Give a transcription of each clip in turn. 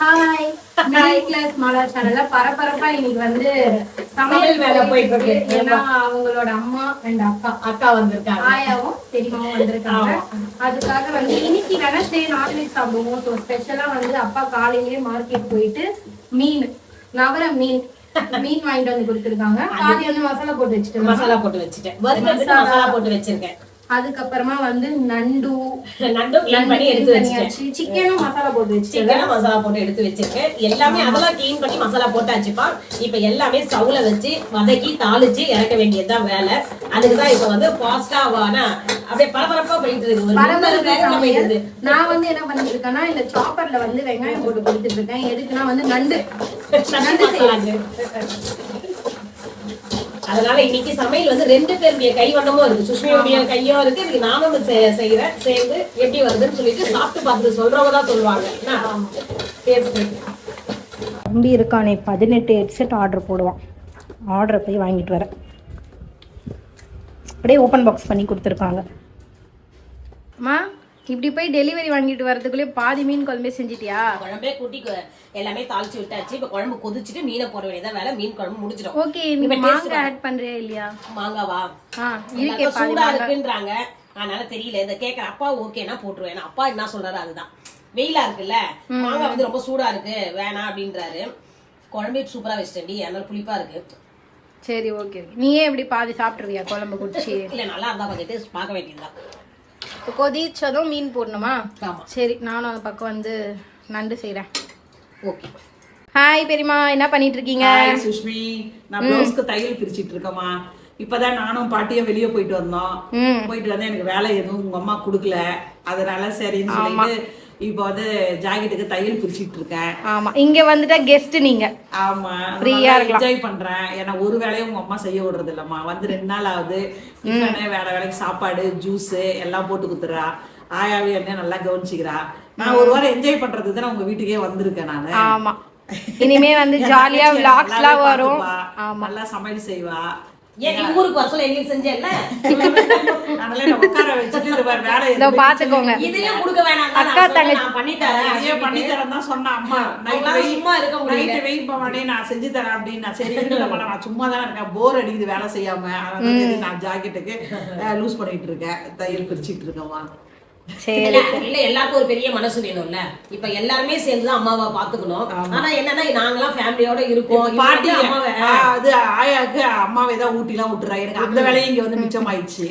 Hi middle class Mala சேனல்ல பரபரப்பா இன்னைக்கு வந்து சமையல் வேலை போயிட்டு இருக்கு. ஏன்னா அவங்களோட அம்மா அண்ட் அக்கா வந்திருக்காங்க, ஆயாவும் பெரியமாவும் வந்திருக்காங்க. அதுக்காக வந்து இன்னைக்கு வெனஸ்டே நான்வெஜ் சாப்பிடுவோம். ஸோ ஸ்பெஷலா வந்து அப்பா காலையிலேயே மார்க்கெட் போயிட்டு மீன் நவர மீன் வாங்கிட்டு வந்து கொடுத்துருக்காங்க. பாதி வந்து மசாலா போட்டு வச்சுட்டேன் மசாலா போட்டு வச்சிருக்கேன். அதுக்கப்புறமா வந்து நண்டு கிளீன் பண்ணி எடுத்து வச்சிட்டேன். சிக்கனும் மசாலா போட்டு எடுத்து வச்சிருக்கேன். எல்லாமே அதெல்லாம் கிளீன் பண்ணி மசாலா போட்டாச்சுப்பா. இப்ப எல்லாமே ஸ்டவ்ல வச்சு வதக்கி தாளிச்சு இறக்க வேண்டியதுதான் வேலை. அதுக்குதான் இப்ப வந்து பாஸ்டாவான அப்படியே பரபரப்பா போயிட்டு இருக்கு. நான் வந்து என்ன பண்ணிட்டு இருக்கேன்னா இந்த சாப்பர்ல வந்து வெங்காயம் போட்டு கொடுத்துட்டு இருக்கேன். எதுக்குன்னா வந்து நண்டு அதனால இன்னைக்கு சமையல் வந்து 2 பேருடைய கைவண்ணமும் இருக்கு. சுஷ்மியுடைய கையும் இருக்கு, இதுக்கு நானும் செய்யறேன். சேர்ந்து எப்படி வருதுன்னு சொல்லிட்டு சாப்பிட்டு பார்த்துட்டு சொல்றவங்க தான் சொல்லுவாங்க. தம்பி இருக்கானே 18 ஹெட்செட் ஆர்டர் போடுவான். ஆர்டரை போய் வாங்கிட்டு வரேன். அப்படியே ஓப்பன் பாக்ஸ் பண்ணி கொடுத்துருக்காங்க. அம்மா இப்படி போய் டெலிவரி வாங்கிட்டு வரதுக்குள்ளே பாதி மீன் குழம்பே செஞ்சிட்டியா? குழம்பே கூட்டி எல்லாமே தாளிச்சு விட்டாச்சு. இப்ப குழம்பு கொதிச்சுட்டு மீனை போட வேண்டியதான் வேலை. மீன் குழம்பு முடிஞ்சிடும். ஓகே, நீங்க மாங்காய் ஆட் பண்றியா இல்லையா? மாங்காவா? சூடா இருக்குன்றாங்க, அதனால தெரியல. இந்த கேட்கற அப்பா ஓகேனா போட்டுருவேன். அப்பா என்ன சொல்றாரு அதுதான். வெயிலா இருக்குல்ல, மாங்காய் வந்து ரொம்ப சூடா இருக்கு வேணாம் அப்படின்றாரு. குழம்பே சூப்பரா வச்சிட்டேன்டி, அதனால புளிப்பா இருக்கு. சரி ஓகே. நீயே எப்படி பாதி சாப்பிட்டுருவியா குழம்பு குடிச்சு? இல்ல நல்லா இருந்தா கொஞ்சம் பார்க்க வேண்டியதுதான். இப்போ கொதிச்சதும் மீன் போடணுமா? சரி, நானும் அந்த பக்கம் வந்து நண்டு செய்யறேன். ஓகே. ஹாய் பெரியமா, என்ன பண்ணிட்டு இருக்கீங்க? சுஷ்மி, நான் ப்ளவுஸ்க்கு தையல் பிரிச்சிட்டு இருக்கேம்மா. இப்பதான் நானும் பாட்டியும் வெளியே போயிட்டு வந்தோம். போயிட்டு வந்து எனக்கு வேலை எதுவும் உங்க அம்மா குடுக்கல, அதனால சரின்னு சொல்லிட்டு இப்போ வந்து ஜாக்கெட்டுக்கு தையல் பிரிச்சிட்டு இருக்கேன். ஆமா, இங்க வந்துட்டா கெஸ்ட் நீங்க. ஆமா, ஃப்ரீயா என்ஜாய் பண்றேன். ஏன்னா ஒரு வேலையும் உங்க அம்மா செய்ய விடுறது இல்லம்மா. வந்து 2 நாள் ஆகுது. வேற வேலைக்கு சாப்பாடு ஜூஸ் எல்லாம் போட்டு குத்துறா. ஆயாவே என்ன நல்லா கவனிச்சுக்கிறா. நான் ஒரு வாரம் என்ஜாய் பண்றதுக்கு தான் உங்க வீட்டுக்கே வந்திருக்கேன் நானு. ஆமா, இனிமே வந்து ஜாலியா விளாக்ஸ்லாம் வரும். ஆமா, நல்லா சமையல் செய்வா. ஊருக்கு வர சொல்ல எங்களுக்கு செஞ்சேன்ல, உட்கார வச்சுட்டு வேலை பாத்துக்கோங்க. இதையும் கொடுக்க வேணாம், அக்கா தங்கச்சி பண்ணித்தரேன் தான் சொன்னா அம்மா. நைட்டு வெயிட் பண்ணி நான் செஞ்சு தரேன் அப்படின்னு. நான் சரி நான் சும்மா தானே இருக்கேன், போர் அடிக்குது வேலை செய்யாம. அதனால நான் ஜாக்கெட்டுக்கு லூஸ் பண்ணிட்டு இருக்கேன், தையல் பிரிச்சுட்டு இருக்கேம்மா. இல்ல எல்லாருக்கும் ஒரு பெரிய மனசு வேணும்ல. இப்ப எல்லாருமே சேர்ந்துதான் அம்மாவை பாத்துக்கணும். ஆனா என்னன்னா நாங்கெல்லாம் ஃபேமிலியோட இருக்கோம். பாட்டி அது ஆயாக்கு அம்மாவே தான் ஊட்டி எல்லாம் விட்டுறா. எனக்கு அந்த வேலையை இங்க வந்து மிச்சம் ஆயிடுச்சு.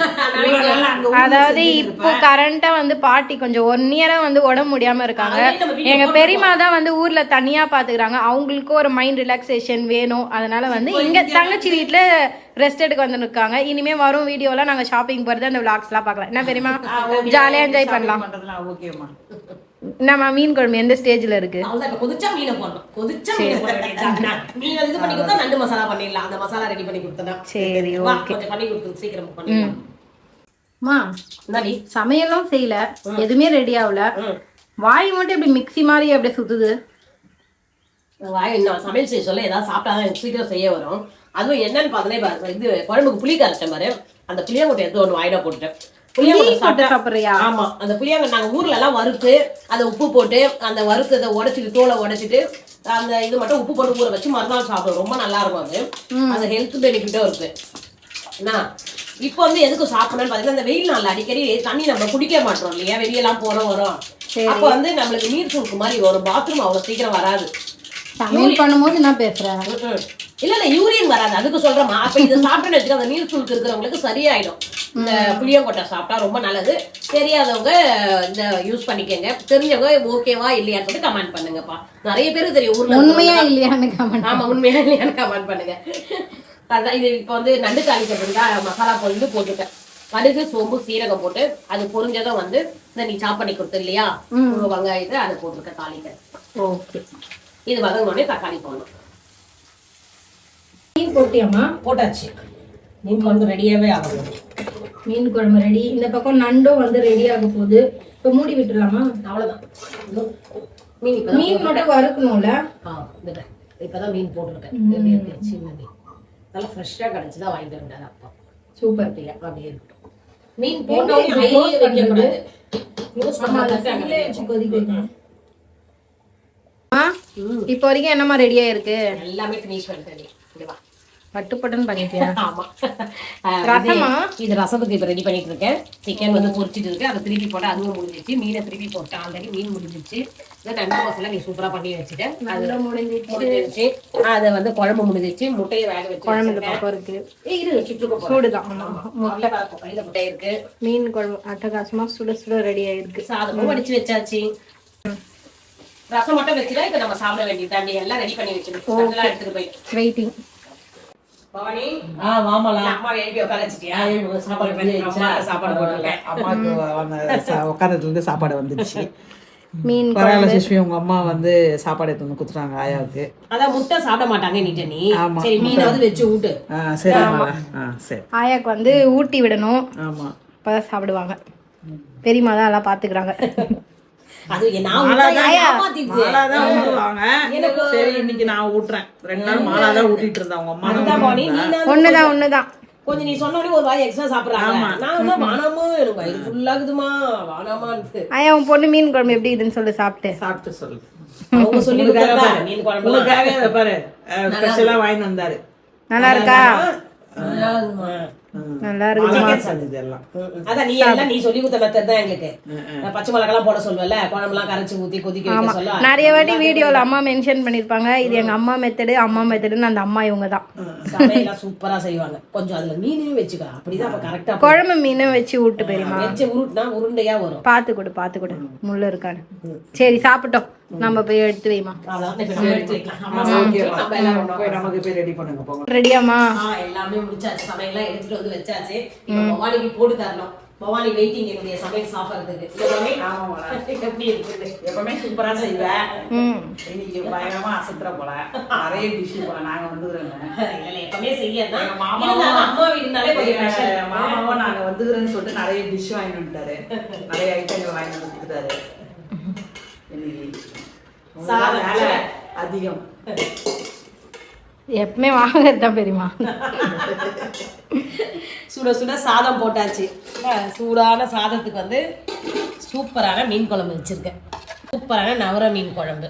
அதாவது இப்போ கரண்டா வந்து பாட்டி கொஞ்சம் 1 இயரா வந்து உடம்பு முடியாம இருக்காங்க. எங்க பெரியமா தான் வந்து ஊர்ல தனியா பாத்துக்கிறாங்க. அவங்களுக்கு ஒரு மைண்ட் ரிலாக்ஸேஷன் வேணும். அதனால வந்து இங்க தங்கச்சி வீட்டுல ரெஸ்ட் எடுக்க வந்து இருக்காங்க. இனிமே வரும் வீடியோலாம் நாங்க ஷாப்பிங் போறது அந்த விளாக்ஸ் எல்லாம் பார்க்கலாம். என்ன பெரியமா, ஜாலியா என்ஜாய் பண்ணலாம். என்னம்மா மீன் குழம்பு எந்த ஸ்டேஜ்ல இருக்கு? கொதிச்சா மீனை போடணும். கொதிச்சா மீனை போட வேண்டியதுதான். நீங்க இது பண்ணி கொடுத்தா நண்டு மசாலா பண்ணிடலாம். அந்த மசாலா ரெடி பண்ணி கொடுத்தா சரி ஓகே. கொஞ்சம் பண்ணி கொடுத்து சீக்கிரம் பண்ணிடலாம். மா சமையலும் செய்யல, எதுவுமே ரெடி ஆகல, வாய் மட்டும் இப்படி மிக்ஸி மாதிரி அப்படியே சுத்துது. வாய் நான் சமையல் செய்ய சொல்ல ஏதாவது சாப்பிட்டாதான் எனக்கு சீக்கிரம் செய்ய வரும். அதுவும் என்னன்னு பார்த்தோன்னே இது குழம்புக்கு புளி கரைச்ச மாதிரி அந்த புளியங்கொட்டை எடுத்து ஒன்று வாயில போட்டுட்டேன். புளியங்கொட்டை சாப்பிட்றியா? ஆமா, அந்த புளியங்கொட்டை நாங்கள் ஊர்ல எல்லாம் வறுத்து அதை உப்பு போட்டு அந்த வறுத்ததை உடைச்சிட்டு தோலை உடைச்சிட்டு அந்த இது மட்டும் உப்பு போட்டு ஊற வச்சு மறுநாள் சாப்பிடுவோம். ரொம்ப நல்லா இருக்கும். அது ஹெல்த் பெனிஃபிட்டும் இருக்கு. என்ன இப்போ வந்து எதுக்கு சாப்பிடணும்னு பார்த்தீங்கன்னா இந்த வெயில் நாள் அடிக்கடி தண்ணி நம்ம குடிக்க மாட்டோம் இல்லையா, வெளியெல்லாம் போறோம் வரும். அப்போ வந்து நம்மளுக்கு நீர் சுருக்கு மாதிரி ஒரு பாத்ரூம் அவ்வளோ சீக்கிரம் வராது. சமையல் பண்ணும்போது என்ன பேசுறேன்? இல்ல யூரின் வராது, அதுக்கு சொல்றேமா. அப்ப இதை சாப்பிட்டேன்னு வச்சுக்கோ, அந்த நீர் சுருக்கு இருக்கிறவங்களுக்கு சரியாயிடும். இந்த புளியங்கொட்டை சாப்பிட்டா ரொம்ப நல்லது. தெரியாதவங்க இந்த யூஸ் பண்ணிக்கங்க. தெரிஞ்சவங்க ஓகேவா இல்லையான்னு சொல்லி கமெண்ட் பண்ணுங்கப்பா. நிறைய பேருக்கு தெரியும் ஊர்ல உண்மையா இல்லையான்னு கமெண்ட். ஆமா, உண்மையா இல்லையான்னு கமெண்ட் பண்ணுங்க. அதான் இது இப்ப வந்து நண்டு தாளிக்கிறதுக்கு மசாலா பொருள் போட்டுட்டேன். கடுகு சோம்பு சீரகம் போட்டு அது பொரிஞ்சதும் வந்து இந்த நீ சாப் பண்ணி கொடுத்து இல்லையா வெங்காயத்தை அதை போட்டுருக்க தாளிக்க. ஓகே, இது வதங்கினோடனே தக்காளி போடணும். மீன் போட்டியாமா? போட்டாச்சு. மீன் குழம்பு ரெடியாவே ஆகும். மீன் குழம்பு ரெடி. இந்த பக்கம் நண்டும் வந்து ரெடி ஆக போகுது. இப்போ மூடி விட்டுலாமா? அவ்வளவுதான். மீன் மட்டும் வறுக்கணும்ல. இப்பதான் மீன் போட்டுருக்கேன். சின்ன மீன் நல்லா ஃப்ரெஷ்ஷா கிடைச்சுதான் வாங்கிட்டு வந்தாரு அப்பா. சூப்பர். அப்படியே இருக்கட்டும். மீன் போட்டோம் வைக்கக்கூடாது. கொதிக்க வைக்கணும். இப்போ வரைக்கும் என்னம்மா ரெடியா இருக்கு? எல்லாமே ஃபினிஷ் பண்ணிட்டேன். இங்க வா. பட்டுன்னு பண்ணிட்டியா? ஆமா. ரசமா? இது ரசத்துக்கு இப்போ ரெடி பண்ணிட்டு இருக்கேன். சிக்கன் வந்து பொரிச்சிட்டு இருக்கு. அதை திருப்பி போட்டு அதுவும் முடிஞ்சிச்சு. மீனை திருப்பி போட்டு ஆல்ரெடி மீன் முடிஞ்சிச்சு. இதை நண்டு மசாலா நீ சூப்பரா பண்ணி வச்சுட்டேன். அது முடிஞ்சிச்சு. அதை வந்து குழம்பு முடிஞ்சிச்சு. முட்டையை வேக வச்சு குழம்பு இந்த பக்கம் இருக்கு. இரு சுற்றுக்கு சூடுதான். முட்டை கையில முட்டை இருக்கு. மீன் குழம்பு அட்டகாசமா சுட சுட ரெடி ஆயிருக்கு. சாதமும் வடிச்சு வச்சாச்சு. ரசம் மட்டும் வச்சுட்டா இப்ப நம்ம சாப்பிட வேண்டியது தாண்டி எல்லாம் ரெடி பண்ணி வச்சிருக்கோம். அதெல்லாம் எடுத்துட்டு போய் வெயிட்டிங். பவானி வாமலா அம்மா எழுப்பி உட்கார வச்சிட்டியா? சாப்பாடு பண்ணி சாப்பாடு போட்டுருக்கேன். அம்மாவுக்கு உட்காரத்துல இருந்து சாப்பாடு வந்துடுச்சு. மீன் பரவாயில்ல சுஷ்மி, உங்க அம்மா வந்து சாப்பாடு எடுத்து வந்து குடுத்துறாங்க ஆயாவுக்கு. அதான் முட்டை சாப்பிட மாட்டாங்க நீ. சரி மீனை வந்து வச்சு ஊட்டு. சரி சரி. ஆயாக்கு வந்து ஊட்டி விடணும். ஆமா அப்பதான் சாப்பிடுவாங்க. பெரியம்மா தான் எல்லாம் பாத்துக்கிறாங்க. அது நான் ஏமாத்திட்டு மாலாதான் ஊட்டுவாங்க. சரி இன்னைக்கு நான் ஊட்டுறேன். 2 நாள் மாலாதான் ஊட்டிட்டு இருந்தா உங்க அம்மா தான். போனி நீ ஒண்ணுதான் கொஞ்சம் நீ சொன்ன உடனே ஒரு வாய் எக்ஸ்ட்ரா சாப்பிடுறாங்க. நான் வானாமா எனக்கு வயிறு ஃபுல்லாகுதுமா வானாமான்னு. ஆயா உன் பொண்ணு மீன் குழம்பு எப்படி இதுன்னு சொல்லி சாப்பிட்டு சொல்லு. அவங்க சொல்லி கொடுத்தா மீன் குழம்பு உங்களுக்காக அதை பாரு ஸ்பெஷலா வாங்கி வந்தாரு. நல்லா இருக்கா? நல்லா இருக்கு. இதெல்லாம் அதான் நீ எல்லாம் நீ சொல்லி கொடுத்த மெத்தட் தான் எங்களுக்கு. பச்சை மிளகாலாம் போட சொல்லுவல, குழம்புலாம் கரைச்சு ஊத்தி கொதிக்க வைக்க சொல்ல. நிறைய வாட்டி வீடியோல அம்மா மென்ஷன் பண்ணிருப்பாங்க. இது எங்க அம்மா மெத்தடுன்னு. அந்த அம்மா இவங்க தான். சமையலாம் சூப்பரா செய்வாங்க. கொஞ்சம் அதுல மீனையும் வச்சுக்க. அப்படிதான் அப்ப கரெக்டா குழம்பு மீனை வச்சு ஊட்டு பெரியமா. வச்சு உருட்டுனா உருண்டையா வரும். பாத்து கொடு முள்ள இருக்கான்னு. சரி சாப்பிட்டோம். நம்ம போய் எடுத்து வைமா. நமக்கு போய் ரெடி பண்ணுங்க போங்க. ரெடியாமா? எல்லாமே முடிச்சாச்சு. சமையல்லாம் எடுத்துட்டு வந்து வச்சாச்சு. இப்ப பவானிக்கு போட்டு தரணும். பவானி வெயிட்டிங் என்னுடைய சமையல் சாப்பிடுறதுக்கு. எப்படி இருக்குது? எப்பவுமே சூப்பரா செய்வேன். இன்னைக்கு பயங்கரமா அசத்துற போல நிறைய டிஷ் போல நாங்க வந்துக்கிறோங்க. எப்பவுமே செய்யறேன். மாமாவும் அம்மா வீடுனாலே கொஞ்சம் ஸ்பெஷல். மாமாவும் நாங்க வந்துக்கிறேன்னு சொல்லிட்டு நிறைய டிஷ் வாங்கிட்டு வந்துட்டாரு. நிறைய ஐட்டங்கள் வாங்கி வந்து கொடுத்துட்டாரு. இன்னைக்கு சாதம் அதிகம். எப்பவுமே வாங்குறது தான் பெரியமா. சுட சுட சாதம் போட்டாச்சு. சூடான சாதத்துக்கு வந்து சூப்பரான மீன் குழம்பு வச்சுருக்கேன். சூப்பரான நவர மீன் குழம்பு.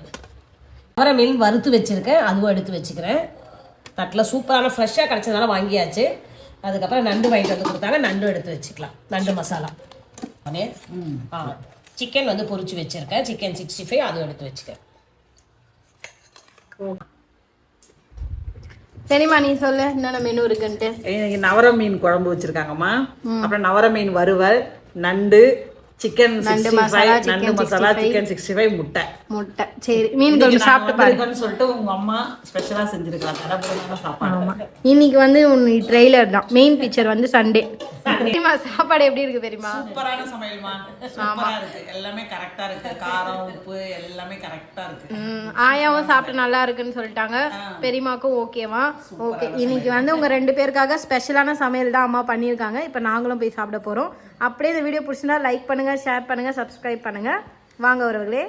நவர மீன் வறுத்து வச்சுருக்கேன். அதுவும் எடுத்து வச்சுக்கிறேன். தட்டில் சூப்பரான ஃப்ரெஷ்ஷாக கிடச்சதுனால வாங்கியாச்சு. அதுக்கப்புறம் நண்டு வாங்கிட்டு வந்து கொடுத்தாங்க. நண்டு எடுத்து வச்சுக்கலாம். நண்டு மசாலா. சிக்கன் வந்து பொரிச்சு வச்சுருக்கேன். சிக்கன் 65 அதுவும் எடுத்து வச்சுக்கிறேன். சரிம்மா நீ சொல்லு என்னென்ன மெனு இருக்குன்ட்டு. நவர மீன் குழம்பு வச்சிருக்காங்கம்மா. அப்புறம் நவர மீன் வறுவல், நண்டு, சிக்கன் 65, நண்டு மசாலா, சிக்கன் 65, முட்டை. சரி மீன் குழம்பு சாப்பிட்டு பாருங்கன்னு சொல்லிட்டு உங்க அம்மா ஸ்பெஷலா செஞ்சிருக்காங்க சாப்பாடு. இன்னைக்கு வந்து ட்ரெய்லர் தான். மெயின் பிக்சர் வந்து சண்டே. சாப்பாடு எப்படி இருக்கு பெரியமா? சூப்பரான சமையல்மா. சூப்பரா இருக்கு. எல்லாமே கரெக்டா இருக்கு. காரம் உப்பு எல்லாமே கரெக்டா இருக்கு. ஆயாவும் சாப்பிட்டு நல்லா இருக்குன்னு சொல்லிட்டாங்க. பெரியமாக்கும் ஓகேவா? ஓகே. இன்னைக்கு வந்து உங்க 2 பேருக்காக ஸ்பெஷலான சமையல் தான் அம்மா பண்ணியிருக்காங்க. இப்போ நாங்களும் போய் சாப்பிட போறோம். அப்படியே இந்த வீடியோ பிடிச்சிருந்தா லைக் பண்ணுங்க, ஷேர் பண்ணுங்க, சப்ஸ்கிரைப் பண்ணுங்க. வாங்க உறவுகளே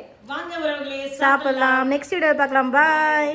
சாப்பிடலாம். நெக்ஸ்ட் வீடியோ பார்க்கலாம். பாய்.